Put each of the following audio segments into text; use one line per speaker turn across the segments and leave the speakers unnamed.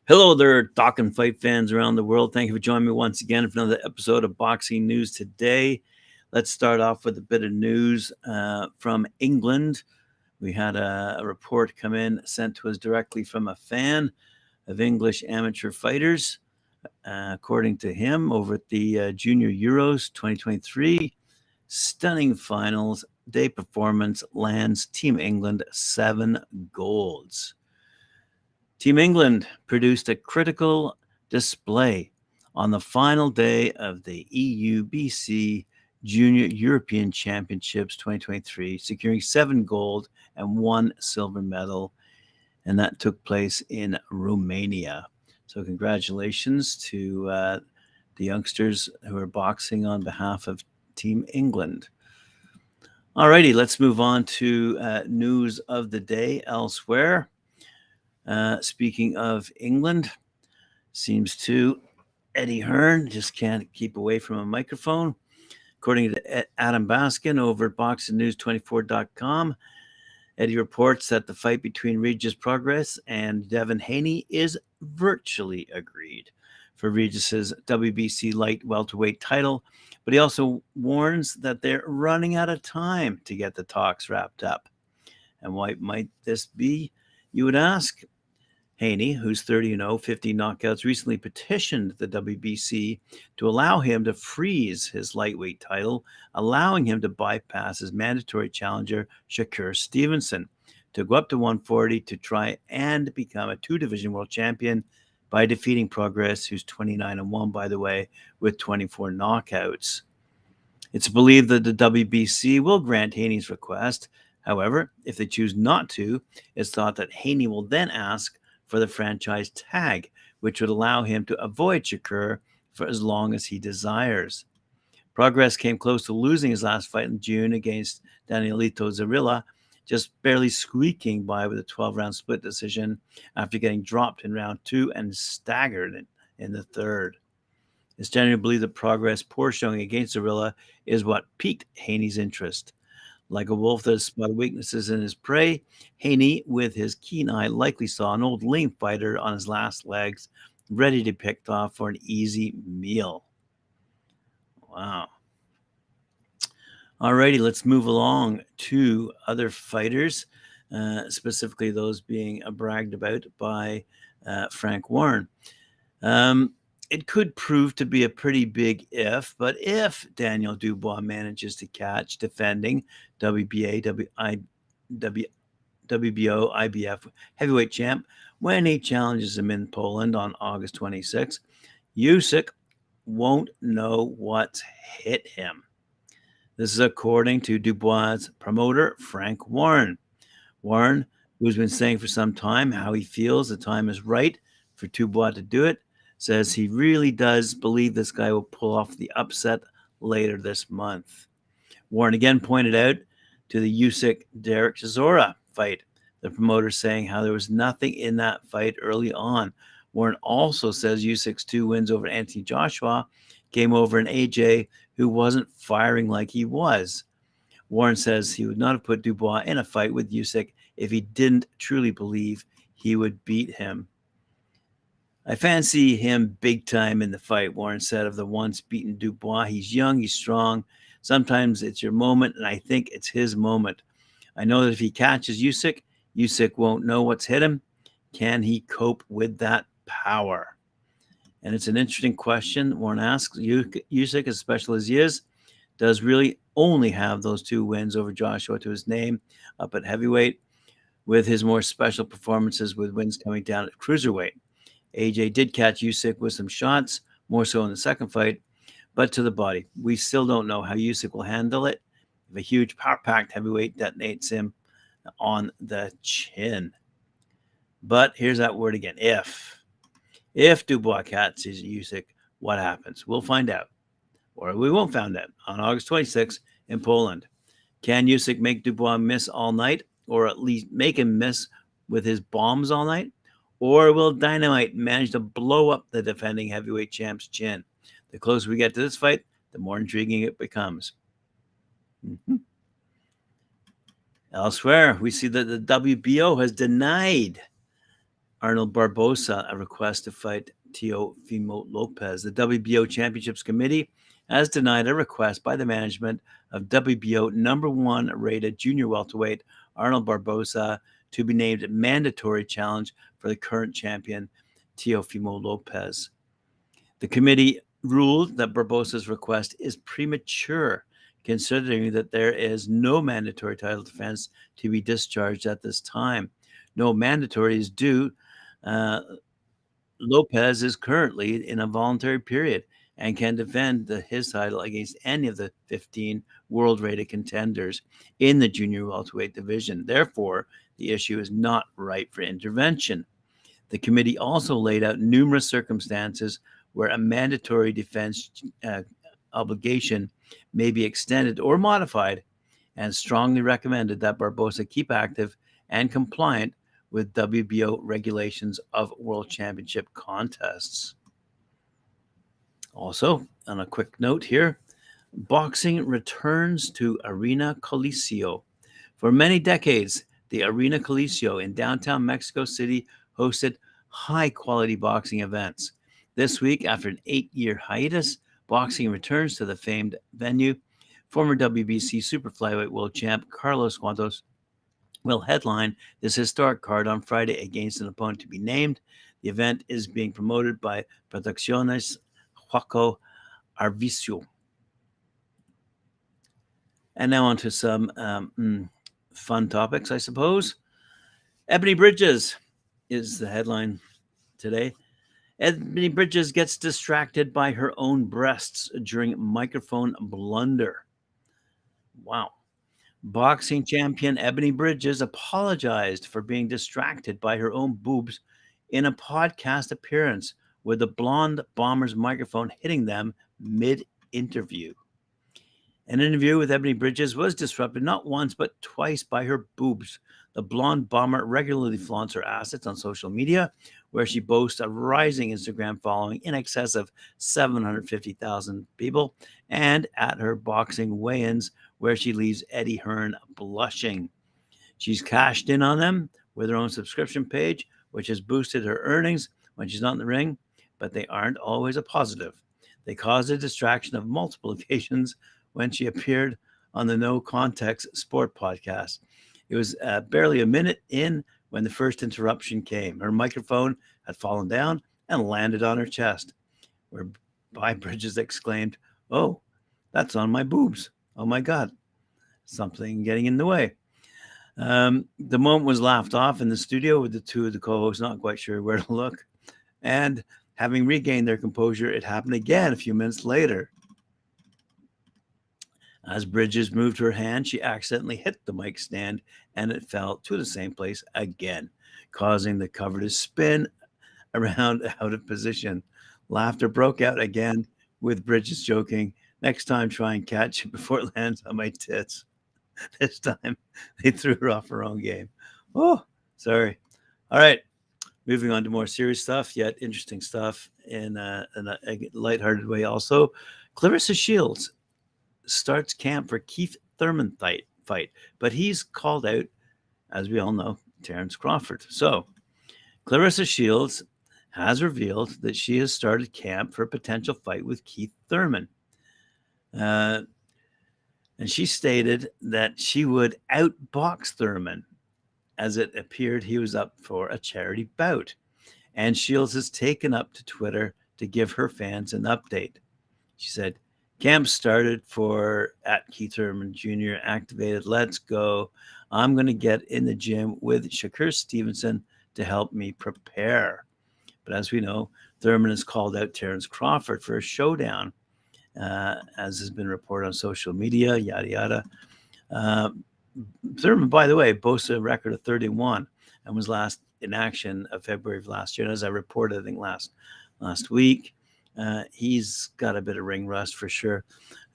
Hello there, Talkin fight fans around the world. Thank you for joining me once again for another episode of Boxing News Today. Let's start off with a bit of news from England. We had a report come in sent to us directly from a fan of English amateur fighters. According to him, over at the Junior Euros 2023, stunning finals day performance lands Team England 7 golds. Team England produced a critical display on the final day of the EUBC Junior European Championships 2023, securing 7 gold and 1 silver medal, and that took place in Romania. So congratulations to the youngsters who are boxing on behalf of Team England. Alrighty, let's move on to news of the day elsewhere. Speaking of England, seems to Eddie Hearn just can't keep away from a microphone. According to Adam Baskin over at BoxingNews24.com, Eddie reports that the fight between Regis Prograis and Devin Haney is virtually agreed for Regis's WBC light welterweight title, but he also warns that they're running out of time to get the talks wrapped up. And why might this be, you would ask? Haney, who's 30-0, 50 knockouts, recently petitioned the WBC to allow him to freeze his lightweight title, allowing him to bypass his mandatory challenger, Shakur Stevenson, to go up to 140 to try and become a 2-division world champion by defeating Prograis, who's 29-1, by the way, with 24 knockouts. It's believed that the WBC will grant Haney's request. However, if they choose not to, it's thought that Haney will then ask for the franchise tag, which would allow him to avoid Shakur for as long as he desires. Prograis came close to losing his last fight in June against Danielito Zarilla, just barely squeaking by with a 12-round split decision after getting dropped in round 2 and staggered in the third. It's generally believed that Prograis' poor showing against Zarilla is what piqued Haney's interest. Like a wolf that has spotted weaknesses in his prey, Haney, with his keen eye, likely saw an old lame fighter on his last legs, ready to be picked off for an easy meal. Wow. Alrighty, let's move along to other fighters, specifically those being bragged about by Frank Warren. It could prove to be a pretty big if, but if Daniel Dubois manages to catch defending WBO, IBF heavyweight champ when he challenges him in Poland on August 26, Usyk won't know what's hit him. This is according to Dubois' promoter, Frank Warren. Warren, who's been saying for some time how he feels the time is right for Dubois to do it, says he really does believe this guy will pull off the upset later this month. Warren again pointed out to the Usyk-Derek Chisora fight, the promoter saying how there was nothing in that fight early on. Warren also says Usyk's 2 wins over Anthony Joshua came over an AJ who wasn't firing like he was. Warren says he would not have put Dubois in a fight with Usyk if he didn't truly believe he would beat him. I fancy him big time in the fight, Warren said of the once beaten Dubois. He's young, he's strong. Sometimes it's your moment, and I think it's his moment. I know that if he catches Usyk, Usyk won't know what's hit him. Can he cope with that power? And it's an interesting question. Warren asks, Usyk, as special as he is, does really only have those 2 wins over Joshua to his name up at heavyweight, with his more special performances with wins coming down at cruiserweight. AJ did catch Usyk with some shots, more so in the second fight, but to the body. We still don't know how Usyk will handle it if a huge power-packed heavyweight detonates him on the chin. But here's that word again, if. If Dubois catches Usyk, what happens? We'll find out. Or we won't find out on August 26th in Poland. Can Usyk make Dubois miss all night, or at least make him miss with his bombs all night? Or will Dynamite manage to blow up the defending heavyweight champ's chin? The closer we get to this fight, the more intriguing it becomes. Elsewhere, we see that the WBO has denied Arnold Barbosa a request to fight Teofimo Lopez. The WBO Championships Committee has denied a request by the management of WBO number 1 rated junior welterweight Arnold Barbosa to be named mandatory challenge for the current champion Teofimo Lopez. The committee ruled that Barbosa's request is premature, considering that there is no mandatory title defense to be discharged at this time. No mandatory is due. Lopez is currently in a voluntary period and can defend his title against any of the 15 world-rated contenders in the junior welterweight division. Therefore, the issue is not ripe for intervention. The committee also laid out numerous circumstances where a mandatory defense obligation may be extended or modified, and strongly recommended that Barbosa keep active and compliant with WBO regulations of World Championship contests. Also, on a quick note here, boxing returns to Arena Coliseo. For many decades, the Arena Coliseo in downtown Mexico City hosted high-quality boxing events. This week, after an 8-year hiatus, boxing returns to the famed venue. Former WBC super flyweight world champ Carlos Santos will headline this historic card on Friday against an opponent to be named. The event is being promoted by Producciones Juaco Arvizu. And now on to some fun topics, I suppose. Ebanie Bridges is the headline today. Ebanie Bridges gets distracted by her own breasts during microphone blunder. Wow. Boxing champion Ebanie Bridges apologized for being distracted by her own boobs in a podcast appearance with the blonde bomber's microphone hitting them mid-interview. An interview with Ebanie Bridges was disrupted not once but twice by her boobs. The blonde bomber regularly flaunts her assets on social media, where she boasts a rising Instagram following in excess of 750,000 people, and at her boxing weigh-ins, where she leaves Eddie Hearn blushing. She's cashed in on them with her own subscription page, which has boosted her earnings when she's not in the ring, but they aren't always a positive. They caused a distraction of multiple occasions when she appeared on the No Context Sport podcast. It was barely a minute in when the first interruption came. Her microphone had fallen down and landed on her chest, whereby Bridges exclaimed, "Oh, that's on my boobs. Oh my God, something getting in the way." The moment was laughed off in the studio with the two of the co-hosts not quite sure where to look. And having regained their composure, it happened again a few minutes later. As Bridges moved her hand, she accidentally hit the mic stand and it fell to the same place again, causing the cover to spin around out of position. Laughter broke out again, with Bridges joking, "Next time, try and catch it before it lands on my tits." This time, they threw her off her own game. Oh, sorry. All right. Moving on to more serious stuff, yet interesting stuff in a lighthearted way also. Claressa Shields starts camp for Keith Thurman fight, but he's called out, as we all know, Terence Crawford. So Claressa Shields has revealed that she has started camp for a potential fight with Keith Thurman. And she stated that she would outbox Thurman, as it appeared he was up for a charity bout. And Shields has taken up to Twitter to give her fans an update. She said, "Camp started for at Keith Thurman Jr. activated. Let's go. I'm going to get in the gym with Shakur Stevenson to help me prepare." But as we know, Thurman has called out Terence Crawford for a showdown, as has been reported on social media, yada, yada. Thurman, by the way, boasts a record of 31 and was last in action of February of last year. And as I reported, I think last week, he's got a bit of ring rust for sure.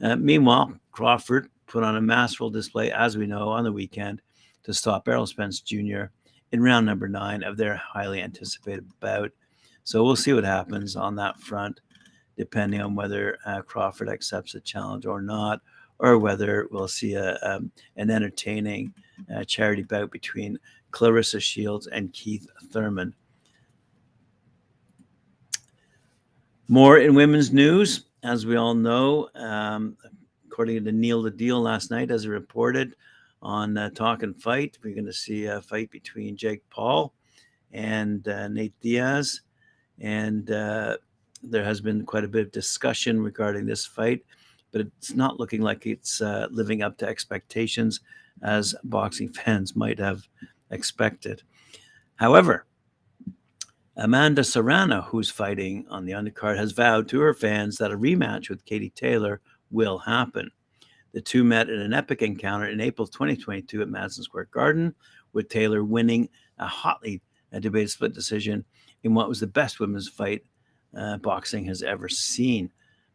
Meanwhile, Crawford put on a masterful display, as we know, on the weekend to stop Errol Spence Jr. in round number 9 of their highly anticipated bout. So we'll see what happens on that front, depending on whether Crawford accepts the challenge or not, or whether we'll see an entertaining charity bout between Claressa Shields and Keith Thurman. More in women's news, as we all know, according to Neil the Deal last night, as he reported on Talkin Fight, we're going to see a fight between Jake Paul and Nate Diaz. And there has been quite a bit of discussion regarding this fight, but it's not looking like it's living up to expectations as boxing fans might have expected. However, Amanda Serrano, who's fighting on the undercard, has vowed to her fans that a rematch with Katie Taylor will happen. The two met in an epic encounter in April 2022 at Madison Square Garden, with Taylor winning a hotly debated split decision in what was the best women's fight boxing has ever seen.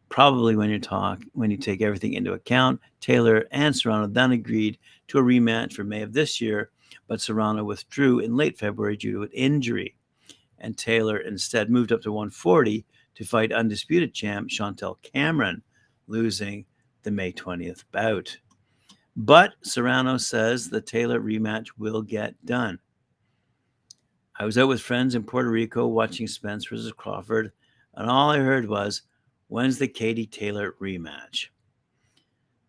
Probably when you take everything into account, Taylor and Serrano then agreed to a rematch for May of this year, but Serrano withdrew in late February due to an injury, and Taylor instead moved up to 140 to fight undisputed champ Chantel Cameron, losing the May 20th bout. But Serrano says the Taylor rematch will get done. I was out with friends in Puerto Rico watching Spence versus Crawford, and all I heard was, when's the Katie Taylor rematch?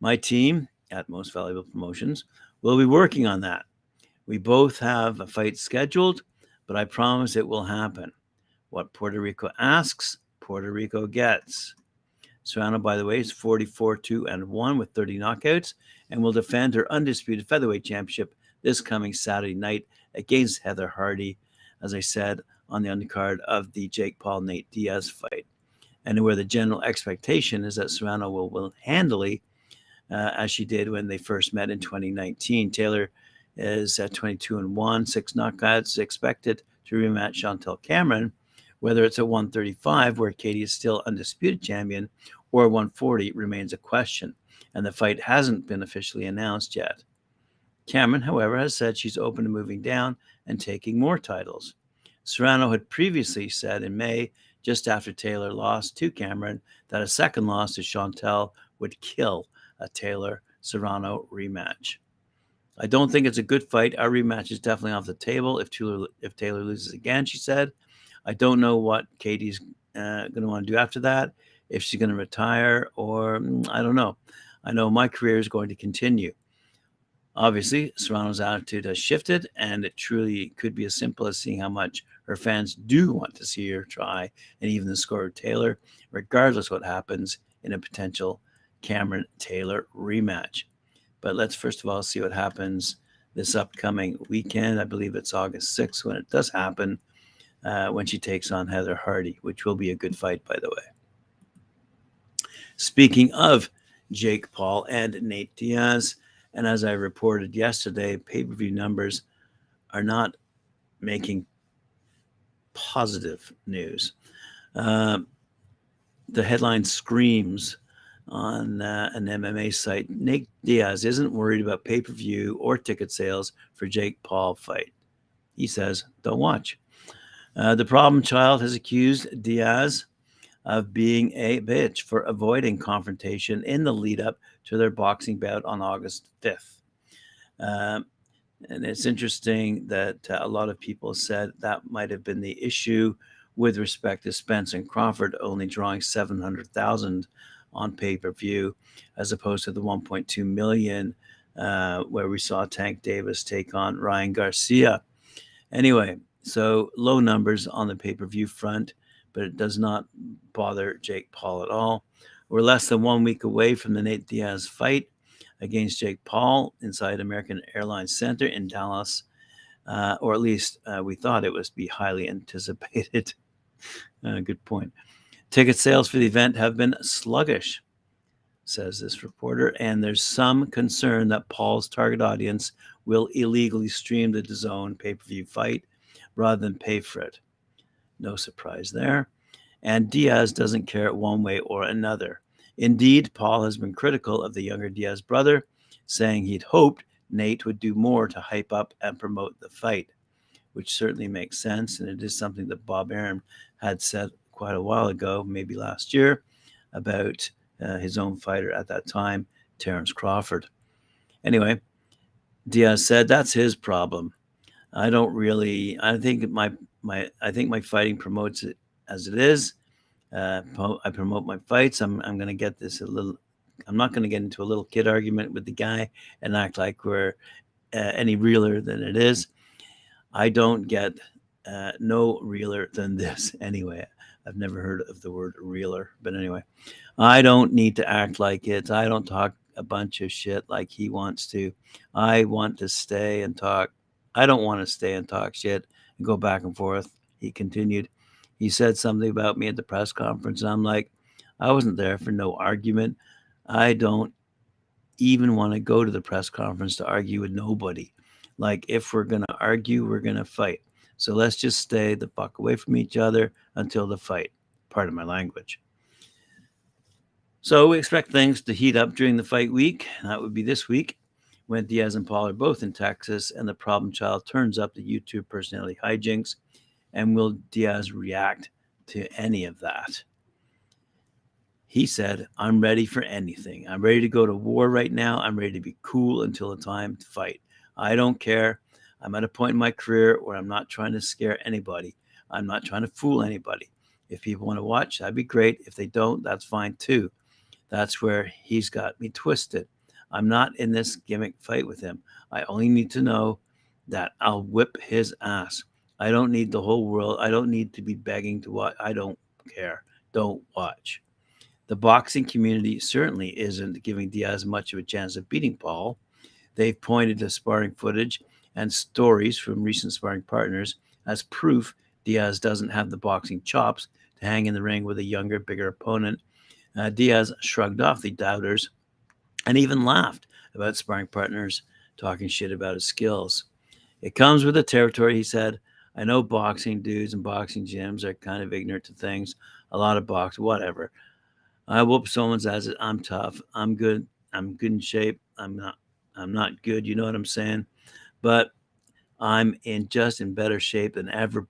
My team, at Most Valuable Promotions, will be working on that. We both have a fight scheduled, but I promise it will happen. What Puerto Rico asks, Puerto Rico gets. Serrano, by the way, is 44-2-1 with 30 knockouts and will defend her undisputed featherweight championship this coming Saturday night against Heather Hardy, as I said, on the undercard of the Jake Paul-Nate Diaz fight. And where the general expectation is that Serrano will win handily, as she did when they first met in 2019. Taylor is at 22-1, 6 knockouts, expected to rematch Chantel Cameron, whether it's at 135, where Katie is still undisputed champion, or 140 remains a question, and the fight hasn't been officially announced yet. Cameron, however, has said she's open to moving down and taking more titles. Serrano had previously said in May, just after Taylor lost to Cameron, that a second loss to Chantel would kill a Taylor-Serrano rematch. I don't think it's a good fight. Our rematch is definitely off the table if Taylor loses again, she said. I don't know what Katie's going to want to do after that, if she's going to retire or I don't know. I know my career is going to continue. Obviously, Serrano's attitude has shifted, and it truly could be as simple as seeing how much her fans do want to see her try and even the score of Taylor, regardless what happens in a potential Cameron-Taylor rematch. But let's first of all see what happens this upcoming weekend. I believe it's August 6th when it does happen, when she takes on Heather Hardy, which will be a good fight, by the way. Speaking of Jake Paul and Nate Diaz, and as I reported yesterday, pay-per-view numbers are not making positive news. The headline screams on an MMA site, Nate Diaz isn't worried about pay-per-view or ticket sales for Jake Paul fight. He says, don't watch. The problem child has accused Diaz of being a bitch for avoiding confrontation in the lead up to their boxing bout on August 5th. And it's interesting that a lot of people said that might have been the issue with respect to Spence and Crawford only drawing 700,000 on pay-per-view, as opposed to the 1.2 million where we saw Tank Davis take on Ryan Garcia. Anyway, so low numbers on the pay-per-view front, but it does not bother Jake Paul at all. We're less than 1 week away from the Nate Diaz fight against Jake Paul inside American Airlines Center in Dallas, or at least we thought it was be highly anticipated. Good point. Ticket sales for the event have been sluggish, says this reporter, and there's some concern that Paul's target audience will illegally stream the DAZN pay-per-view fight rather than pay for it. No surprise there. And Diaz doesn't care one way or another. Indeed, Paul has been critical of the younger Diaz brother, saying he'd hoped Nate would do more to hype up and promote the fight, which certainly makes sense, and it is something that Bob Arum had said quite a while ago, maybe last year, about his own fighter at that time, Terence Crawford. Anyway, Diaz said that's his problem. I think my fighting promotes it as it is, I promote my fights. I'm going to get this a little. I'm not going to get into a little kid argument with the guy and act like we're any realer than it is. I don't get no realer than this anyway. I've never heard of the word realer, but anyway, I don't need to act like it. I don't talk a bunch of shit like he wants to. I want to stay and talk. I don't want to stay and talk shit and go back and forth. He continued. He said something about me at the press conference. And I'm like, I wasn't there for no argument. I don't even want to go to the press conference to argue with nobody. Like, if we're going to argue, we're going to fight. So let's just stay the fuck away from each other until the fight. Pardon my language. So we expect things to heat up during the fight week. That would be this week when Diaz and Paul are both in Texas and the problem child turns up the YouTube personality hijinks. And will Diaz react to any of that? He said, I'm ready for anything. I'm ready to go to war right now. I'm ready to be cool until the time to fight. I don't care. I'm at a point in my career where I'm not trying to scare anybody. I'm not trying to fool anybody. If people want to watch, that'd be great. If they don't, that's fine too. That's where he's got me twisted. I'm not in this gimmick fight with him. I only need to know that I'll whip his ass. I don't need the whole world. I don't need to be begging to watch. I don't care. Don't watch. The boxing community certainly isn't giving Diaz much of a chance of beating Paul. They've pointed to sparring footage and stories from recent sparring partners as proof Diaz doesn't have the boxing chops to hang in the ring with a younger, bigger opponent. Diaz shrugged off the doubters and even laughed about sparring partners talking shit about his skills. It comes with the territory, he said. I know boxing dudes and boxing gyms are kind of ignorant to things. A lot of box, whatever. I whoop someone's ass. I'm tough. I'm good. I'm good in shape. I'm not good. You know what I'm saying? But I'm in better shape than every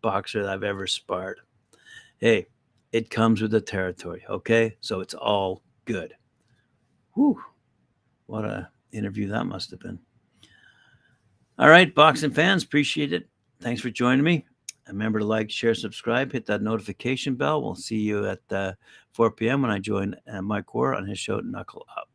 boxer that I've ever sparred. Hey, it comes with the territory, okay? So it's all good. Whew. What a interview that must have been. All right, boxing fans, appreciate it. Thanks for joining me. Remember to like, share, subscribe, hit that notification bell. We'll see you at 4 p.m. when I join Mike War on his show, Knuckle Up.